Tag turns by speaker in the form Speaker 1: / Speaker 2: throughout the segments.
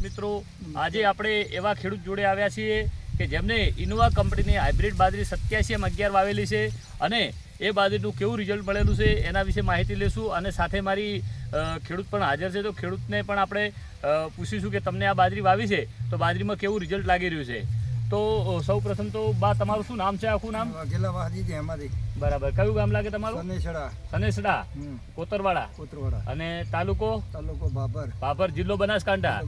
Speaker 1: મિત્રો આજે આપણે એવા ખેડૂત જોડે આવ્યા છીએ કે જેમને ઇનોવા કંપનીની હાઇબ્રિડ બાજરી 87M11 વાવેલી છે અને એ બાજરીનું કેવું રિઝલ્ટ મળેલું છે એના વિશે માહિતી લેશું અને સાથે મારી ખેડૂત પણ હાજર છે, તો ખેડૂતને પણ આપણે પૂછીશું કે તમને આ બાજરી વાવી છે તો બાજરીમાં કેવું રિઝલ્ટ લાગી રહ્યું છે. તો સૌ પ્રથમ તો બા તમારું શું નામ છે, આખું નામ?
Speaker 2: વાઘેલા વાહજી અમારી.
Speaker 1: બરાબર. કયું ગામ લાગે તમારું? સનેસડા, કોતરવાડા. અને તાલુકો બાબર, જિલ્લો બનાસકાંઠા.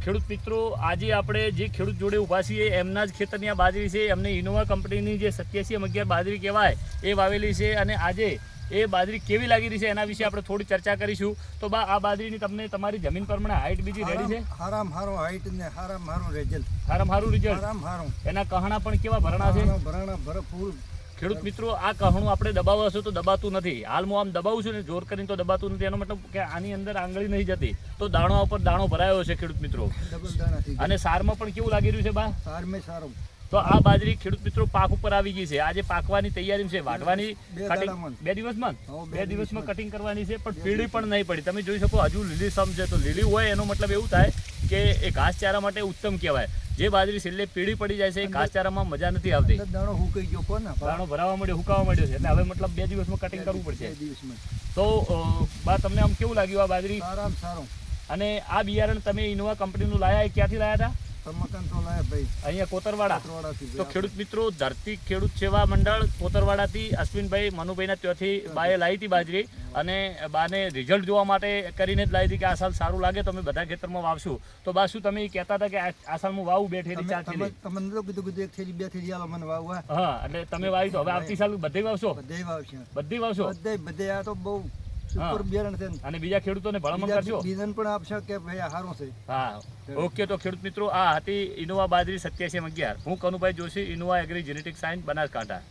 Speaker 1: ખેડૂત મિત્રો, આજે આપણે જે ખેડૂત જોડે ઊભા છીએ એમના જ ખેતરની આ બાજરી છે. એમને ઇનોવા કંપનીની જે 87M11 બાજરી કહેવાય એ વાવેલી છે અને આજે એ બાજરી કેવી લાગી રહી છે એના વિશે આપણે થોડી ચર્ચા કરીશું. તો બા, આ બાજરીની તમને તમારી જમીન પ્રમાણે હાઈટ બીજી રેડી છે?
Speaker 2: હારામ હારો હાઈટ ને હારામ હારો રિઝલ્ટ.
Speaker 1: હારામ હારું રિઝલ્ટ.
Speaker 2: હારામ હારો.
Speaker 1: એના કહણા પણ કેવા ભરણા છે?
Speaker 2: ભરણા ભરપૂર.
Speaker 1: ખેડૂત મિત્રો, આ કહણું આપણે દબાવશો તો દબાતું નથી. હાલ હું આમ દબાવું છું ને જોર કરીને તો દબાતું નથી. એનો મતલબ કે આની અંદર આંગળી નહીં જતી, તો દાણો ઉપર દાણો ભરાયો છે ખેડૂત મિત્રો. અને સારમાં પણ કેવું લાગી રહ્યું છે બા?
Speaker 2: સારમાં સારું.
Speaker 1: તો આ બાજરી ખેડૂત મિત્રો પાક ઉપર આવી ગઈ છે. આજે પાકવાની તૈયારી છે, વાઢવાની. બે દિવસમાં કટિંગ કરવાની છે, પણ પીળી પણ નહીં પડી. તમે જોઈ શકો હજુ લીલી સમ છે. તો લીલી હોય એનો મતલબ એવું થાય કે એ ઘાસચારા માટે ઉત્તમ કહેવાય. જે બાજરી છેલ્લે પીળી પડી જાય છે એ ઘાસચારામાં મજા નથી આવતી.
Speaker 2: દાણો હુકાઈ ગયો, કોને
Speaker 1: દાણો ભરાવા માંડ્યો, હુકાવા માંડ્યો છે. એટલે હવે મતલબ 2 દિવસમાં કટિંગ કરવું પડશે. તો બા, તમને આમ કેવું લાગ્યું આ બાજરી?
Speaker 2: સારું.
Speaker 1: અને આ બિયારણ તમે ઇનોવા કંપનીનું લાયા, એ ક્યાંથી લાયા હતા? અહીંયા કોતરવાડા. તો ખેડૂત મિત્રો, ધરતી ખેડૂત સેવા મંડળ કોતરવાડાથી અશ્વિનભાઈ મનુભાઈના ત્યાંથી બાએ લાવી હતી બાજરી અને બાને રિઝલ્ટ જોવા માટે કરીને જ લાવી હતી કે આ સાલ સારું લાગે તો અમે બધા ખેતરમાં વાવશું. તો બા, શું તમે કહેતા હતા કે આ સાલ હું વાવું 2 થેલી 4 થેલી?
Speaker 2: તમને તો કીધું 1 થેલી 2 થેલી આલો મને વાવવા.
Speaker 1: હા, એટલે તમે વાવી તો હવે આવતી સાલ બધે વાવશો? બધી વાવશો.
Speaker 2: બધે આ તો બહુ સુપર બિયારણ છે.
Speaker 1: અને બીજા ખેડૂતોને ભલામણ કરજો.
Speaker 2: બીજન પણ આપશે કે ભાઈ આ સારું છે.
Speaker 1: હા, ઓકે. તો ખેડૂત મિત્રો, આ હતી ઇનોવા બાજરી 87M11. હું Kanubhai Joshi, Innova agri genetic science, Banaskantha.